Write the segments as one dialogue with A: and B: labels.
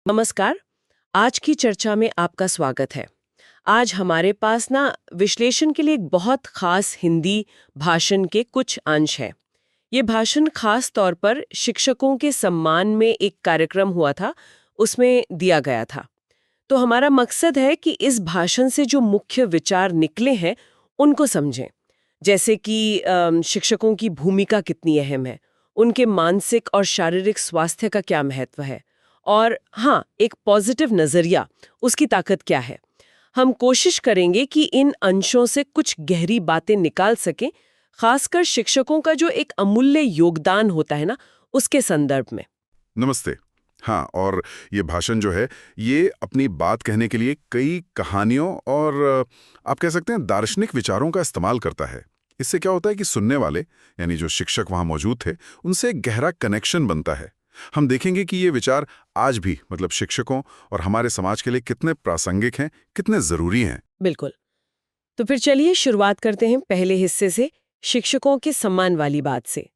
A: नमस्कार। आज की चर्चा में आपका स्वागत है। आज हमारे पास विश्लेषण के लिए एक बहुत खास हिंदी भाषण के कुछ अंश हैं। ये भाषण खास तौर पर शिक्षकों के सम्मान में एक कार्यक्रम हुआ था, उसमें दिया गया था। तो हमारा मकसद है कि इस भाषण से जो मुख्य विचार निकले हैं उनको समझें। जैसे कि शिक्षकों की भूमिका कितनी अहम है, उनके मानसिक और शारीरिक स्वास्थ्य का क्या महत्व है, और हाँ, एक पॉजिटिव नजरिया, उसकी ताकत क्या है। हम कोशिश करेंगे कि इन अंशों से कुछ गहरी बातें निकाल सकें, खासकर शिक्षकों का जो एक अमूल्य योगदान होता है उसके संदर्भ में।
B: नमस्ते। हाँ, और ये भाषण जो है, ये अपनी बात कहने के लिए कई कहानियों और आप कह सकते हैं दार्शनिक विचारों का इस्तेमाल करता है। इससे क्या होता है कि सुनने वाले, यानी जो शिक्षक वहाँ मौजूद थे, उनसे एक गहरा कनेक्शन बनता है। हम देखेंगे कि ये विचार आज भी मतलब शिक्षकों और हमारे समाज के लिए कितने प्रासंगिक हैं, कितने ज़रूरी हैं।
A: बिल्कुल। तो फिर चलिए शुरुआत करते हैं पहले हिस्से से, शिक्षकों के सम्मान वाली बात से।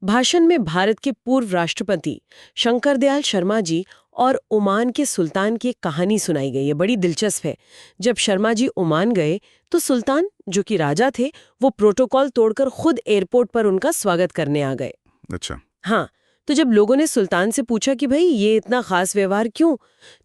A: भाषण में भारत के पूर्व राष्ट्रपति शंकरदयाल शर्मा जी और ओमान के सुल्तान की एक कहानी सुनाई गई है, बड़ी दिलचस्प है। जब शर्मा जी ओमान गए तो सुल्तान, जो कि राजा थे, वो प्रोटोकॉल तोड़कर खुद एयरपोर्ट पर उनका स्वागत करने आ गए।
B: अच्छा।
A: हाँ, तो जब लोगों ने सुल्तान से पूछा कि भाई ये इतना खास व्यवहार क्यों,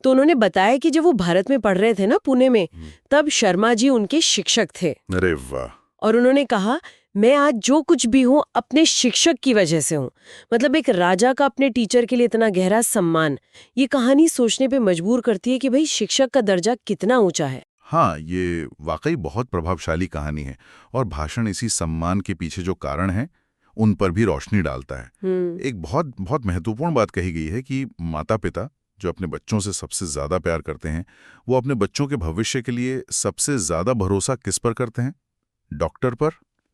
A: तो उन्होंने बताया कि जब वो भारत में पढ़ रहे थे पुणे में, तब शर्मा जी उनके शिक्षक थे।
B: अरे वाह।
A: और उन्होंने कहा, मैं आज जो कुछ भी हूँ अपने शिक्षक की वजह से हूँ। मतलब एक राजा का अपने टीचर के लिए इतना गहरा सम्मान, ये कहानी सोचने पे मजबूर करती है कि भाई शिक्षक का दर्जा कितना ऊंचा है।
B: हाँ, ये वाकई बहुत प्रभावशाली कहानी है और भाषण इसी सम्मान के पीछे जो कारण है उन पर भी रोशनी डालता है। एक बहुत बहुत महत्वपूर्ण बात कही गई है कि माता-पिता जो अपने बच्चों से सबसे ज्यादा प्यार करते हैं, वो अपने बच्चों के भविष्य के लिए सबसे ज्यादा भरोसा किस पर करते हैं? डॉक्टर पर?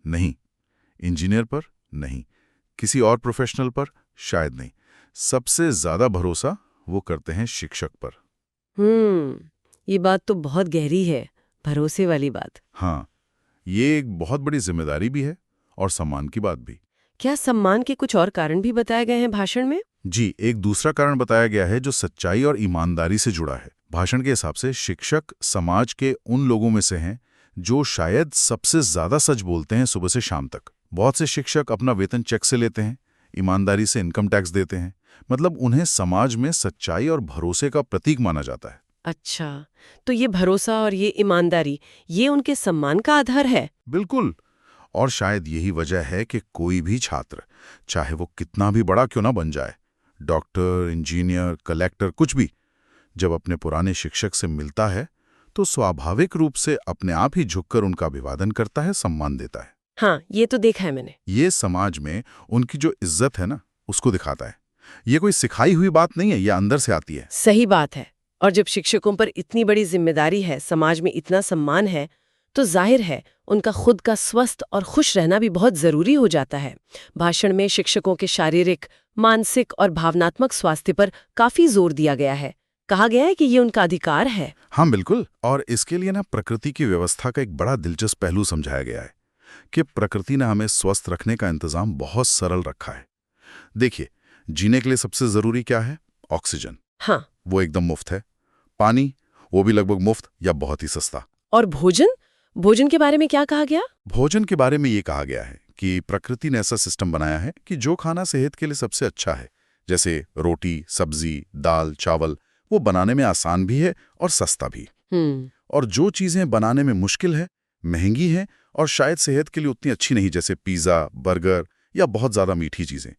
B: नहीं। इंजीनियर पर? नहीं। किसी और प्रोफेशनल पर? शायद नहीं। सबसे ज्यादा भरोसा वो करते हैं शिक्षक पर।
A: ये बात तो बहुत गहरी है, भरोसे वाली बात।
B: हाँ, ये एक बहुत बड़ी जिम्मेदारी भी है और सम्मान की बात भी।
A: क्या सम्मान के कुछ और कारण भी बताए गए हैं भाषण में?
B: जी, एक दूसरा कारण बताया गया है जो सच्चाई और ईमानदारी से जुड़ा है। भाषण के हिसाब से शिक्षक समाज के उन लोगों में से हैं जो शायद सबसे ज्यादा सच बोलते हैं सुबह से शाम तक। बहुत से शिक्षक अपना वेतन चेक से लेते हैं, ईमानदारी से इनकम टैक्स देते हैं। मतलब उन्हें समाज में सच्चाई और भरोसे का प्रतीक माना जाता है।
A: अच्छा, तो ये भरोसा और ये ईमानदारी, ये उनके सम्मान का आधार है।
B: बिल्कुल। और शायद यही वजह है कि कोई भी छात्र, चाहे वो कितना भी बड़ा क्यों ना बन जाए, डॉक्टर, इंजीनियर, कलेक्टर, कुछ भी, जब अपने पुराने शिक्षक से मिलता है तो स्वाभाविक रूप से अपने आप ही झुककर उनका अभिवादन करता है, सम्मान देता है।
A: हाँ, ये तो देखा है मैंने।
B: ये समाज में उनकी जो इज्जत है ना, उसको दिखाता है। ये कोई सिखाई हुई बात नहीं है, ये अंदर से आती है।
A: सही बात है। और जब शिक्षकों पर इतनी बड़ी जिम्मेदारी है, समाज में इतना सम्मान है, तो जाहिर है उनका खुद का स्वस्थ और खुश रहना भी बहुत जरूरी हो जाता है। भाषण में शिक्षकों के शारीरिक, मानसिक और भावनात्मक स्वास्थ्य पर काफी जोर दिया गया है। कहा गया है कि ये उनका अधिकार है।
B: हाँ बिल्कुल, और इसके लिए ना प्रकृति की व्यवस्था का एक बड़ा दिलचस्प पहलू समझाया गया है कि प्रकृति ने हमें स्वस्थ रखने का इंतजाम बहुत सरल रखा है। देखिए, जीने के लिए सबसे जरूरी क्या है? ऑक्सीजन।
A: हाँ।
B: वो एकदम मुफ्त है। पानी, वो भी लगभग मुफ्त या बहुत ही सस्ता।
A: और भोजन, भोजन के बारे में क्या कहा गया?
B: भोजन के बारे में ये कहा गया है कि प्रकृति ने ऐसा सिस्टम बनाया है कि जो खाना सेहत के लिए सबसे अच्छा है, जैसे रोटी, सब्जी, दाल, चावल, वो बनाने में आसान भी है और सस्ता भी। और जो चीजें बनाने में मुश्किल है, महंगी हैं और शायद सेहत के लिए उतनी अच्छी नहीं, जैसे पिज्जा, बर्गर या बहुत ज्यादा मीठी चीजें,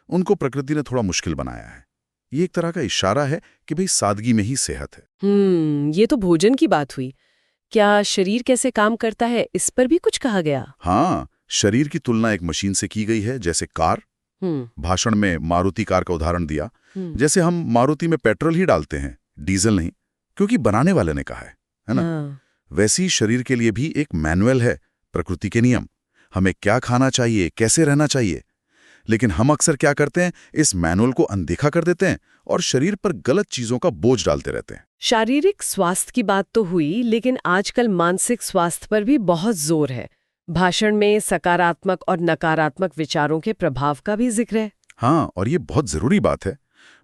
B: उनको प्रकृति ने थोड़ा मुश्किल बनाया है। ये एक तरह का इशारा है कि भाई सादगी में ही सेहत है।
A: ये तो भोजन की बात हुई। क्या शरीर कैसे काम करता है, इस पर भी कुछ कहा गया?
B: हाँ, शरीर की तुलना एक मशीन से की गई है, जैसे कार। भाषण में मारुति कार का उदाहरण दिया। जैसे हम मारुति में पेट्रोल ही डालते हैं, डीजल नहीं, क्योंकि बनाने वाले ने कहा है ना?
A: हाँ।
B: वैसी शरीर के लिए भी एक मैनुअल है, प्रकृति के नियम, हमें क्या खाना चाहिए, कैसे रहना चाहिए। लेकिन हम अक्सर क्या करते हैं, इस मैनुअल को अनदेखा कर देते हैं और शरीर पर गलत चीजों का बोझ डालते रहते हैं।
A: शारीरिक स्वास्थ्य की बात तो हुई, लेकिन आजकल मानसिक स्वास्थ्य पर भी बहुत जोर है। भाषण में सकारात्मक और नकारात्मक विचारों के प्रभाव का भी जिक्र है।
B: हाँ, और ये बहुत जरूरी बात है।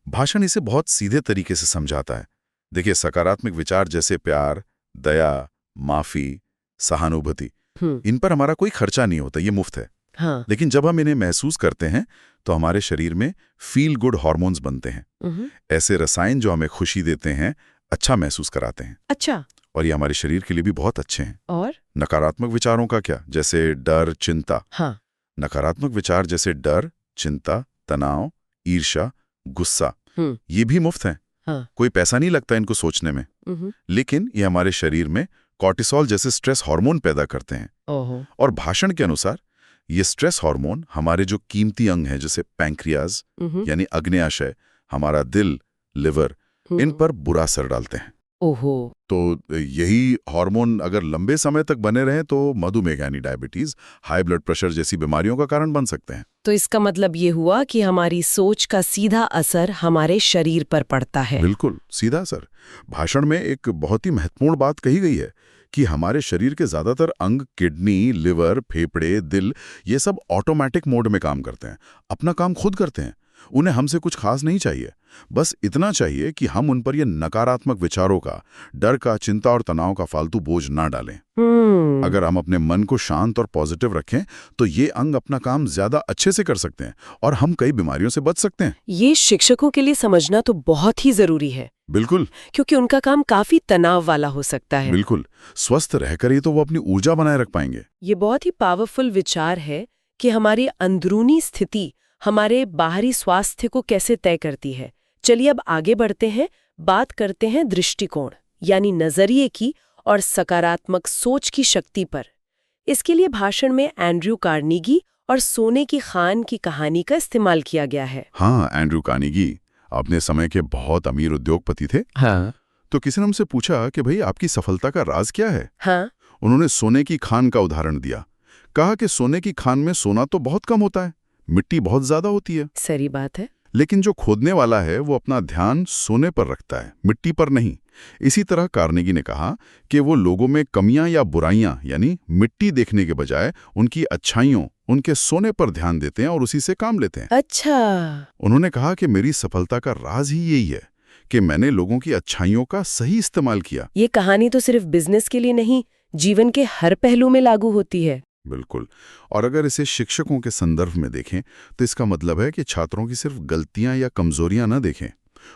B: भाषण इसे बहुत सीधे तरीके से समझाता है। देखिए, सकारात्मक विचार जैसे प्यार, दया, माफी, सहानुभूति, इन पर हमारा कोई खर्चा नहीं होता, ये मुफ्त है।
A: हाँ।
B: लेकिन जब हम इन्हें महसूस करते हैं तो हमारे शरीर में फील गुड हार्मोन्स बनते हैं। ऐसे रसायन जो हमें खुशी देते हैं, अच्छा महसूस कराते हैं।
A: अच्छा।
B: और ये हमारे शरीर के लिए भी बहुत अच्छे हैं।
A: और
B: नकारात्मक विचारों का क्या, जैसे डर, चिंता।
A: हाँ।
B: नकारात्मक विचार जैसे डर, चिंता, तनाव, ईर्ष्या, गुस्सा,
A: हम्म।
B: ये भी मुफ्त हैं।
A: हाँ।
B: कोई पैसा नहीं लगता इनको सोचने में। लेकिन ये हमारे शरीर में कॉर्टिसोल जैसे स्ट्रेस हार्मोन पैदा करते हैं।
A: ओहो।
B: और भाषण के अनुसार ये स्ट्रेस हार्मोन हमारे जो कीमती अंग हैं, जैसे पैंक्रियाज यानी अग्न्याशय, हमारा दिल, लिवर, इन पर बुरा असर डालते हैं।
A: ओहो।
B: तो यही हार्मोन अगर लंबे समय तक बने रहें तो मधुमेह यानी डायबिटीज, हाई ब्लड प्रेशर जैसी बीमारियों का कारण बन सकते हैं।
A: तो इसका मतलब ये हुआ कि हमारी सोच का सीधा असर हमारे शरीर पर पड़ता है।
B: बिल्कुल सीधा असर। भाषण में एक बहुत ही महत्वपूर्ण बात कही गई है कि हमारे शरीर के ज्यादातर अंग, किडनी, लिवर, फेफड़े, दिल, ये सब ऑटोमेटिक मोड में काम करते हैं, अपना काम खुद करते हैं। उन्हें हमसे कुछ खास नहीं चाहिए, बस इतना चाहिए कि हम उन पर ये नकारात्मक विचारों का, डर का, चिंता और तनाव का फालतू बोझ ना डालें। अगर हम अपने मन को शांत और पॉजिटिव रखें तो ये अंग अपना काम ज्यादा अच्छे से कर सकते हैं और हम कई बीमारियों से बच सकते हैं।
A: ये शिक्षकों के लिए समझना तो बहुत ही जरूरी है।
B: बिल्कुल।
A: क्योंकि उनका काम काफी तनाव वाला हो सकता है।
B: बिल्कुल। स्वस्थ रहकर ही तो वो अपनी ऊर्जा बनाए रख पाएंगे।
A: ये बहुत ही पावरफुल विचार है कि हमारी अंदरूनी स्थिति हमारे बाहरी स्वास्थ्य को कैसे तय करती है। चलिए अब आगे बढ़ते हैं, बात करते हैं दृष्टिकोण यानी नजरिए की और सकारात्मक सोच की शक्ति पर। इसके लिए भाषण में एंड्रयू कार्नेगी और सोने की खान की कहानी का इस्तेमाल किया गया है।
B: हाँ, एंड्रयू कार्नेगी अपने समय के बहुत अमीर उद्योगपति थे।
A: हाँ।
B: तो किसी ने उनसे पूछा कि भाई आपकी सफलता का राज क्या है।
A: हाँ।
B: उन्होंने सोने की खान का उदाहरण दिया। कहा कि सोने की खान में सोना तो बहुत कम होता है, मिट्टी बहुत ज्यादा होती है।
A: सही बात है।
B: लेकिन जो खोदने वाला है वो अपना ध्यान सोने पर रखता है, मिट्टी पर नहीं। इसी तरह कार्नेगी ने कहा कि वो लोगों में कमियां या बुराइयां यानी मिट्टी देखने के बजाय उनकी अच्छाइयों, उनके सोने पर ध्यान देते हैं और उसी से काम लेते हैं।
A: अच्छा।
B: उन्होंने कहा कि मेरी सफलता का राज ही यही है कि मैंने लोगों की अच्छाइयों का सही इस्तेमाल किया।
A: ये कहानी तो सिर्फ बिजनेस के लिए नहीं, जीवन के हर पहलू में लागू होती है।
B: बिल्कुल। और अगर इसे शिक्षकों के संदर्भ में देखें तो इसका मतलब है कि छात्रों की सिर्फ गलतियां या कमजोरियां न देखें,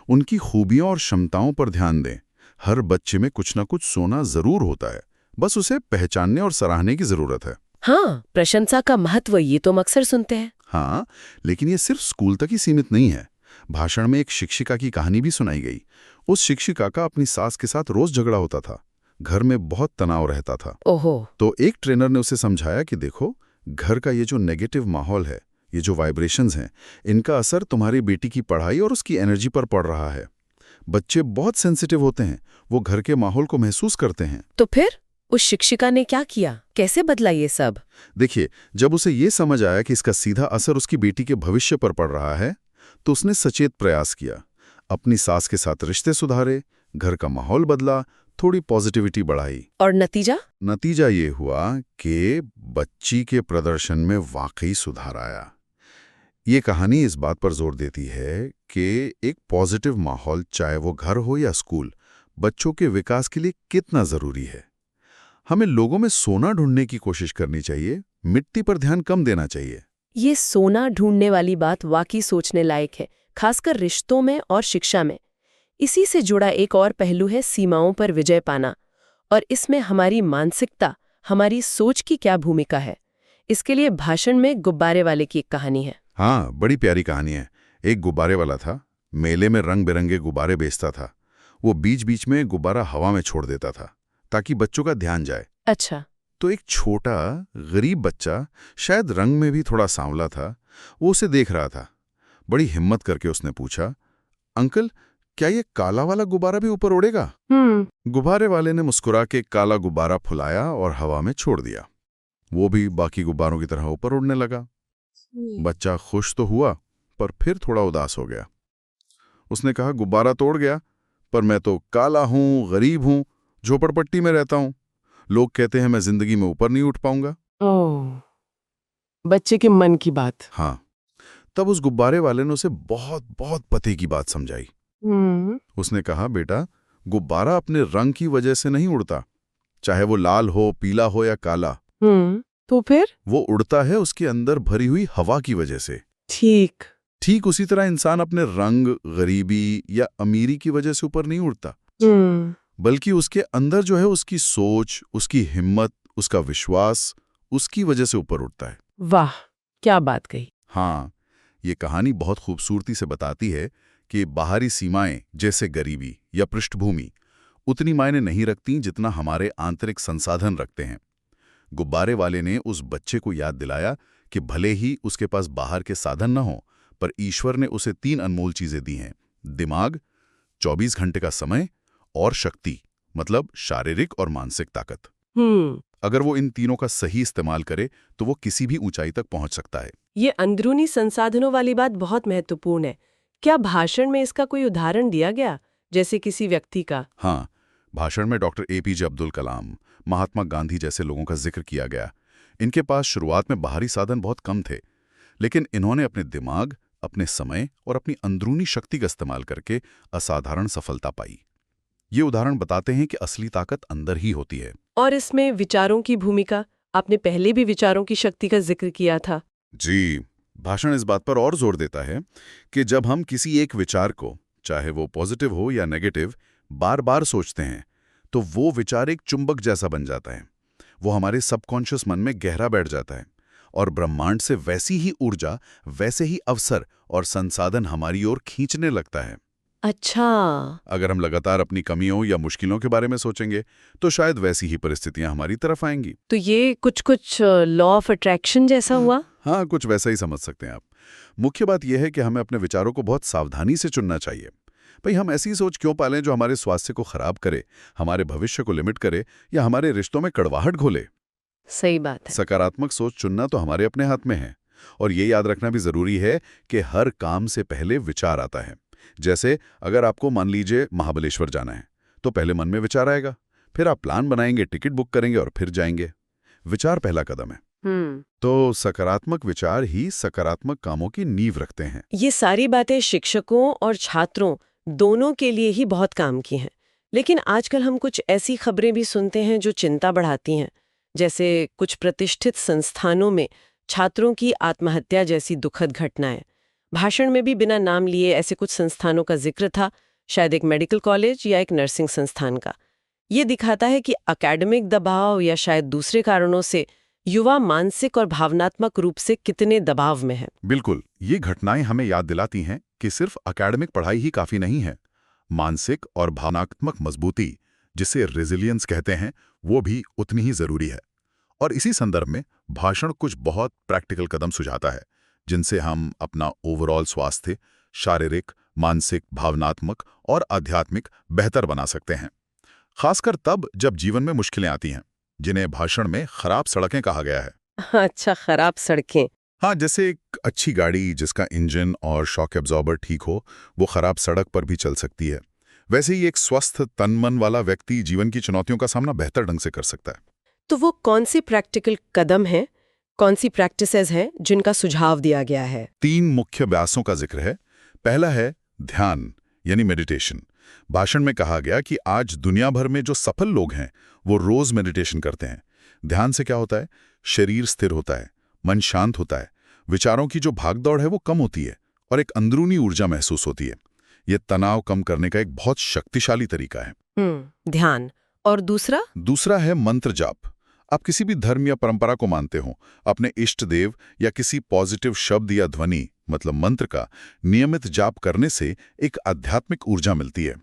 B: उनकी खूबियों और क्षमताओं पर ध्यान दें। हर बच्चे में कुछ ना कुछ सोना जरूर होता है, बस उसे पहचानने और सराहने की जरूरत है।
A: हाँ, प्रशंसा का महत्व ये तो हम अक्सर सुनते हैं।
B: हाँ, लेकिन ये सिर्फ स्कूल तक ही सीमित नहीं है। भाषण में एक शिक्षिका की कहानी भी सुनाई गई। उस शिक्षिका का अपनी सास के साथ रोज झगड़ा होता था, घर में बहुत तनाव रहता था।
A: ओहो।
B: तो एक ट्रेनर ने उसे समझाया कि देखो, घर का ये जो नेगेटिव माहौल है, ये जो वाइब्रेशंस हैं, इनका असर तुम्हारी बेटी की पढ़ाई और उसकी एनर्जी पर पड़ रहा है। बच्चे बहुत सेंसिटिव होते हैं, वो घर के माहौल को महसूस करते हैं।
A: तो फिर उस शिक्षिका ने क्या किया, कैसे बदला ये सब?
B: देखिए, जब उसे ये समझ आया कि इसका सीधा असर उसकी बेटी के भविष्य पर पड़ रहा है, तो उसने सचेत प्रयास किया। अपनी सास के साथ रिश्ते सुधारे, घर का माहौल बदला, थोड़ी पॉजिटिविटी बढ़ाई।
A: और नतीजा?
B: नतीजा ये हुआ कि बच्ची के प्रदर्शन में वाकई सुधार आया। ये कहानी इस बात पर जोर देती है कि एक पॉजिटिव माहौल, चाहे वो घर हो या स्कूल, बच्चों के विकास के लिए कितना जरूरी है। हमें लोगों में सोना ढूंढने की कोशिश करनी चाहिए, मिट्टी पर ध्यान कम देना चाहिए।
A: ये सोना ढूंढने वाली बात वाकई सोचने लायक है, खासकर रिश्तों में और शिक्षा में। इसी से जुड़ा एक और पहलू है सीमाओं पर विजय पाना, और इसमें हमारी मानसिकता, हमारी सोच की क्या भूमिका है। इसके लिए भाषण में गुब्बारे वाले की एक कहानी है।
B: हाँ, बड़ी प्यारी कहानी है। एक गुब्बारे वाला था, मेले में रंग बिरंगे गुब्बारे बेचता था। वो बीच बीच में गुब्बारा हवा में छोड़ देता था ताकि बच्चों का ध्यान जाए।
A: अच्छा।
B: तो एक छोटा गरीब बच्चा, शायद रंग में भी थोड़ा सांवला था, वो उसे देख रहा था। बड़ी हिम्मत करके उसने पूछा, अंकल, क्या ये काला वाला गुब्बारा भी ऊपर उड़ेगा? गुब्बारे वाले ने मुस्कुरा के काला गुब्बारा फुलाया और हवा में छोड़ दिया। वो भी बाकी गुब्बारों की तरह ऊपर उड़ने लगा। बच्चा खुश तो हुआ, पर फिर थोड़ा उदास हो गया। उसने कहा, गुब्बारा तो उड़ गया, पर मैं तो काला हूं, गरीब हूं, झोपड़पट्टी में रहता हूं। लोग कहते हैं मैं जिंदगी में ऊपर नहीं उठ पाऊंगा।
A: ओह, बच्चे के मन की बात।
B: हाँ, तब उस गुब्बारे वाले ने उसे बहुत बहुत पते की बात समझाई। उसने कहा, बेटा, गुब्बारा अपने रंग की वजह से नहीं उड़ता, चाहे वो लाल हो, पीला हो या काला।
A: तो फिर
B: वो उड़ता है उसके अंदर भरी हुई हवा की वजह से। ठीक उसी तरह इंसान अपने रंग, गरीबी या अमीरी की वजह से ऊपर नहीं उड़ता, बल्कि उसके अंदर जो है उसकी सोच, उसकी हिम्मत, उसका विश्वास, उसकी वजह से ऊपर उठता है।
A: वाह, क्या बात कही।
B: हाँ, ये कहानी बहुत खूबसूरती से बताती है कि बाहरी सीमाएं जैसे गरीबी या पृष्ठभूमि उतनी मायने नहीं रखती जितना हमारे आंतरिक संसाधन रखते हैं। गुब्बारे वाले ने उस बच्चे को याद दिलाया कि भले ही उसके पास बाहर के साधन न हो, पर ईश्वर ने उसे 3 अनमोल चीजें दी हैं: दिमाग, 24 घंटे का समय और शक्ति, मतलब शारीरिक और मानसिक ताकत। अगर वो इन तीनों का सही इस्तेमाल करे तो वो किसी भी ऊंचाई तक पहुंच सकता है।
A: ये अंदरूनी संसाधनों वाली बात बहुत महत्वपूर्ण है। क्या भाषण में इसका कोई उदाहरण दिया गया, जैसे किसी व्यक्ति का?
B: हाँ, भाषण में डॉक्टर एपीजे अब्दुल कलाम, महात्मा गांधी जैसे लोगों का जिक्र किया गया। इनके पास शुरुआत में बाहरी साधन बहुत कम थे, लेकिन इन्होंने अपने दिमाग, अपने समय और अपनी अंदरूनी शक्ति का इस्तेमाल करके असाधारण सफलता पाई। ये उदाहरण बताते हैं कि असली ताकत अंदर ही होती है।
A: और इसमें विचारों की भूमिका, आपने पहले भी विचारों की शक्ति का जिक्र किया था।
B: जी, भाषण इस बात पर और जोर देता है कि जब हम किसी एक विचार को, चाहे वो पॉजिटिव हो या नेगेटिव, बार बार सोचते हैं तो वो विचार एक चुंबक जैसा बन जाता है। वो हमारे सबकॉन्शियस मन में गहरा बैठ जाता है और ब्रह्मांड से वैसी ही ऊर्जा, वैसे ही अवसर और संसाधन हमारी ओर खींचने लगता है।
A: अच्छा।
B: अगर हम लगातार अपनी कमियों या मुश्किलों के बारे में सोचेंगे तो शायद वैसी ही परिस्थितियां हमारी तरफ आएंगी।
A: तो ये कुछ लॉ ऑफ अट्रैक्शन जैसा हुआ?
B: हाँ, कुछ वैसा ही समझ सकते हैं आप। मुख्य बात यह है कि हमें अपने विचारों को बहुत सावधानी से चुनना चाहिए। भाई, हम ऐसी सोच क्यों पालें जो हमारे स्वास्थ्य को खराब करे, हमारे भविष्य को लिमिट करे या हमारे रिश्तों में कड़वाहट घोले।
A: सही बात है।
B: सकारात्मक सोच चुनना तो हमारे अपने हाथ में है। और ये याद रखना भी जरूरी है कि हर काम से पहले विचार आता है। जैसे अगर आपको मान लीजिए महाबलेश्वर जाना है, तो पहले मन में विचार आएगा, फिर आप प्लान बनाएंगे, टिकट बुक करेंगे और फिर जाएंगे। विचार पहला कदम है। तो सकारात्मक विचार ही सकारात्मक कामों की नींव रखते हैं।
A: ये सारी बातें शिक्षकों और छात्रों दोनों के लिए ही बहुत काम की हैं। लेकिन आजकल हम कुछ ऐसी खबरें भी सुनते हैं जो चिंता बढ़ाती हैं, जैसे कुछ प्रतिष्ठित संस्थानों में छात्रों की आत्महत्या जैसी दुखद घटनाएं। भाषण में भी बिना नाम लिए ऐसे कुछ संस्थानों का जिक्र था, शायद एक मेडिकल कॉलेज या एक नर्सिंग संस्थान का। ये दिखाता है कि एकेडमिक दबाव या शायद दूसरे कारणों से युवा मानसिक और भावनात्मक रूप से कितने दबाव में है।
B: बिल्कुल, ये घटनाएं हमें याद दिलाती हैं कि सिर्फ एकेडमिक पढ़ाई ही काफी नहीं है। मानसिक और भावनात्मक मजबूती, जिसे रेजिलियंस कहते हैं, वो भी उतनी ही जरूरी है। और इसी संदर्भ में भाषण कुछ बहुत प्रैक्टिकल कदम सुझाता है, जिनसे हम अपना ओवरऑल स्वास्थ्य, शारीरिक, मानसिक, भावनात्मक और आध्यात्मिक बेहतर बना सकते हैं। खासकर तब जब जीवन में मुश्किलें आती हैं, जिन्हें भाषण में खराब सड़कें कहा गया है।
A: अच्छा, खराब सड़कें।
B: हाँ, जैसे एक अच्छी गाड़ी जिसका इंजन और शॉक एब्जॉर्बर ठीक हो, वो खराब सड़क पर भी चल सकती है। वैसे ही एक स्वस्थ तन मन वाला व्यक्ति जीवन की चुनौतियों का सामना बेहतर ढंग से कर सकता है।
A: तो वो कौन सी प्रैक्टिकल कदम हैं, कौन सी प्रैक्टिसेस हैं जिनका सुझाव दिया गया है?
B: 3 मुख्य अभ्यासों का जिक्र है। पहला है ध्यान, यानी मेडिटेशन। भाषण में कहा गया कि आज दुनिया भर में जो सफल लोग हैं वो रोज मेडिटेशन करते हैं। ध्यान से क्या होता है? शरीर स्थिर होता है, मन शांत होता है, विचारों की जो भागदौड़ है वो कम होती है और एक अंदरूनी ऊर्जा महसूस होती है। ये तनाव कम करने का एक बहुत शक्तिशाली तरीका है।
A: ध्यान। और दूसरा है मंत्र जाप। आप किसी भी धर्म या परंपरा को मानते हो, अपने इष्ट देव या किसी पॉजिटिव शब्द या ध्वनि, मतलब मंत्र का नियमित जाप करने से एक आध्यात्मिक ऊर्जा मिलती है।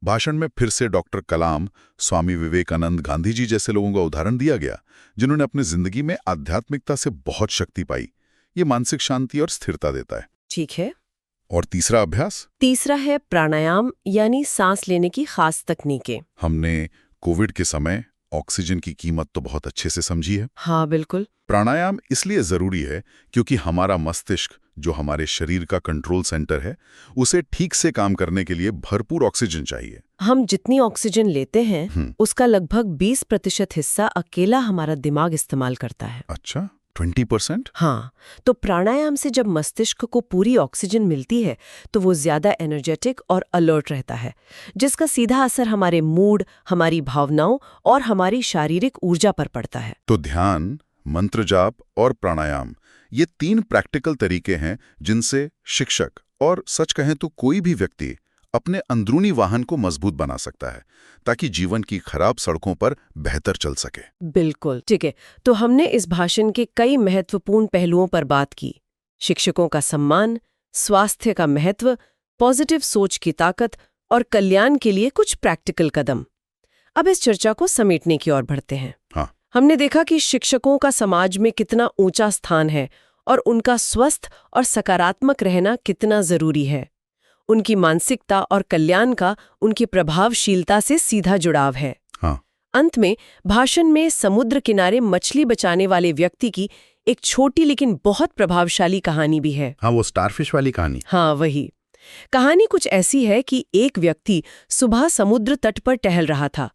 A: भाषण में फिर से डॉक्टर कलाम, स्वामी विवेकानंद, गांधी जी जैसे लोगों का उदाहरण दिया गया, जिन्होंने अपनी जिंदगी में आध्यात्मिकता से बहुत शक्ति पाई। ये मानसिक शांति और स्थिरता देता है। ठीक है।
B: और तीसरा अभ्यास?
A: तीसरा है प्राणायाम, यानी सांस लेने की खास तकनीकें।
B: हमने कोविड के समय ऑक्सीजन की कीमत तो बहुत अच्छे से समझी है।
A: हाँ, बिल्कुल।
B: प्राणायाम इसलिए जरूरी है क्योंकि हमारा मस्तिष्क, जो हमारे शरीर का कंट्रोल सेंटर है, उसे ठीक से काम करने के लिए भरपूर ऑक्सीजन चाहिए।
A: हम जितनी ऑक्सीजन लेते हैं उसका लगभग 20% हिस्सा अकेला हमारा दिमाग इस्तेमाल करता है।
B: अच्छा, 20%?
A: हाँ, तो प्राणायाम से जब मस्तिष्क को पूरी ऑक्सीजन मिलती है तो वो ज्यादा एनर्जेटिक और अलर्ट रहता है, जिसका सीधा असर हमारे मूड, हमारी भावनाओं और हमारी शारीरिक ऊर्जा पर पड़ता है।
B: तो ध्यान, मंत्र जाप और प्राणायाम, ये 3 प्रैक्टिकल तरीके हैं जिनसे शिक्षक और सच कहें तो कोई भी व्यक्ति अपने अंदरूनी वाहन को मजबूत बना सकता है ताकि जीवन की खराब सड़कों पर बेहतर चल सके।
A: बिल्कुल ठीक है। तो हमने इस भाषण के कई महत्वपूर्ण पहलुओं पर बात की। शिक्षकों का सम्मान, स्वास्थ्य का महत्व, पॉजिटिव सोच की ताकत और कल्याण के लिए कुछ प्रैक्टिकल कदम। अब इस चर्चा को समेटने की ओर बढ़ते हैं।
B: हाँ।
A: हमने देखा कि शिक्षकों का समाज में कितना ऊंचा स्थान है और उनका स्वस्थ और सकारात्मक रहना कितना जरूरी है। उनकी मानसिकता और कल्याण का उनकी प्रभावशीलता से सीधा जुड़ाव है।
B: हाँ।
A: अंत में भाषण में समुद्र किनारे मछली बचाने वाले व्यक्ति की एक छोटी लेकिन बहुत प्रभावशाली कहानी भी है।
B: हाँ, वो स्टारफिश वाली कहानी।
A: हाँ, वही कहानी कुछ ऐसी है कि एक व्यक्ति सुबह समुद्र तट पर टहल रहा था।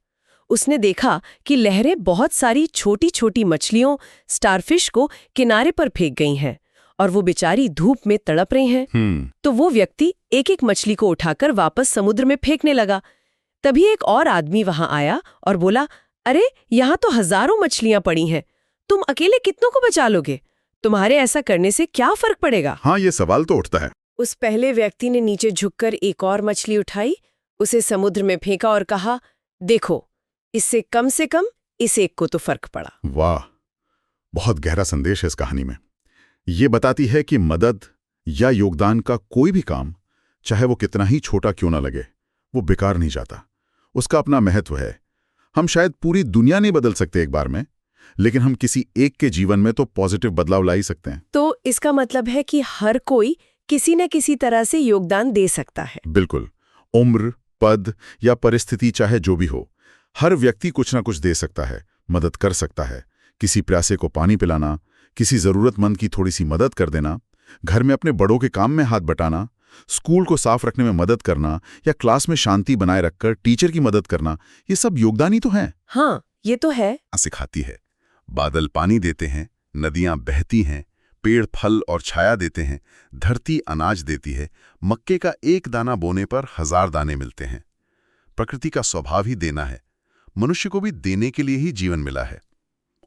A: उसने देखा कि लहरें बहुत सारी छोटी छोटी मछलियों, स्टारफिश को किनारे पर फेंक गई हैं और वो बेचारी धूप में तड़प रही हैं। तो वो व्यक्ति एक एक मछली को उठाकर वापस समुद्र में फेंकने लगा। तभी एक और आदमी वहां आया और बोला, अरे यहाँ तो हजारों मछलियां पड़ी हैं, तुम अकेले कितनों को बचा लोगे? तुम्हारे ऐसा करने से क्या फर्क पड़ेगा?
B: हाँ, ये सवाल तो उठता है।
A: उस पहले व्यक्ति ने नीचे झुककर एक और मछली उठाई, उसे समुद्र में फेंका और कहा, देखो, इससे कम से कम इस एक को तो फर्क पड़ा।
B: वाह, बहुत गहरा संदेश है इस कहानी में। ये बताती है कि मदद या योगदान का कोई भी काम, चाहे वो कितना ही छोटा क्यों ना लगे, वो बेकार नहीं जाता। उसका अपना महत्व है। हम शायद पूरी दुनिया नहीं बदल सकते एक बार में, लेकिन हम किसी एक के जीवन में तो पॉजिटिव बदलाव ला ही सकते हैं।
A: तो इसका मतलब है कि हर कोई किसी न किसी तरह से योगदान दे सकता है।
B: बिल्कुल। उम्र, पद या परिस्थिति चाहे जो भी हो, हर व्यक्ति कुछ ना कुछ दे सकता है, मदद कर सकता है। किसी प्यासे को पानी पिलाना, किसी जरूरतमंद की थोड़ी सी मदद कर देना, घर में अपने बड़ों के काम में हाथ बटाना, स्कूल को साफ रखने में मदद करना या क्लास में शांति बनाए रखकर टीचर की मदद करना, ये सब योगदान ही तो हैं।
A: हाँ, ये तो है।
B: सिखाती है। बादल पानी देते हैं, नदियां बहती हैं, पेड़ फल और छाया देते हैं, धरती अनाज देती है, मक्के का एक दाना बोने पर 1000 दाने मिलते हैं। प्रकृति का स्वभाव ही देना है। मनुष्य को भी देने के लिए ही जीवन मिला है।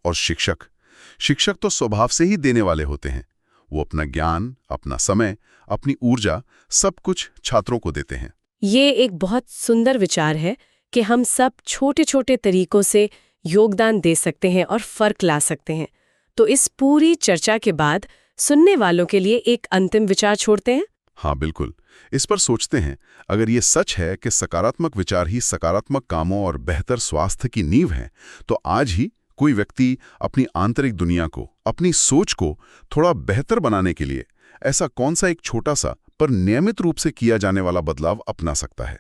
B: और शिक्षक तो स्वभाव से ही देने वाले होते हैं। वो अपना ज्ञान, अपना समय, अपनी ऊर्जा सब कुछ छात्रों को देते हैं।
A: ये एक बहुत सुंदर विचार है कि हम सब छोटे छोटे तरीकों से योगदान दे सकते हैं और फर्क ला सकते हैं। तो इस पूरी चर्चा के बाद सुनने वालों के लिए एक अंतिम विचार छोड़ते हैं।
B: हाँ बिल्कुल, इस पर सोचते हैं, अगर ये सच है कि सकारात्मक विचार ही सकारात्मक कामों और बेहतर स्वास्थ्य की नींव है, तो आज ही कोई व्यक्ति अपनी आंतरिक दुनिया को, अपनी सोच को थोड़ा बेहतर बनाने के लिए ऐसा कौन सा एक छोटा सा पर नियमित रूप से किया जाने वाला बदलाव अपना सकता है?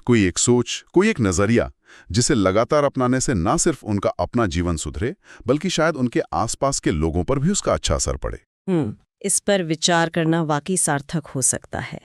B: कोई एक सोच, कोई एक नजरिया जिसे लगातार अपनाने से ना सिर्फ उनका अपना जीवन सुधरे, बल्कि शायद उनके आसपास के लोगों पर भी उसका अच्छा असर पड़े।
A: इस पर विचार करना वाकई सार्थक हो सकता है।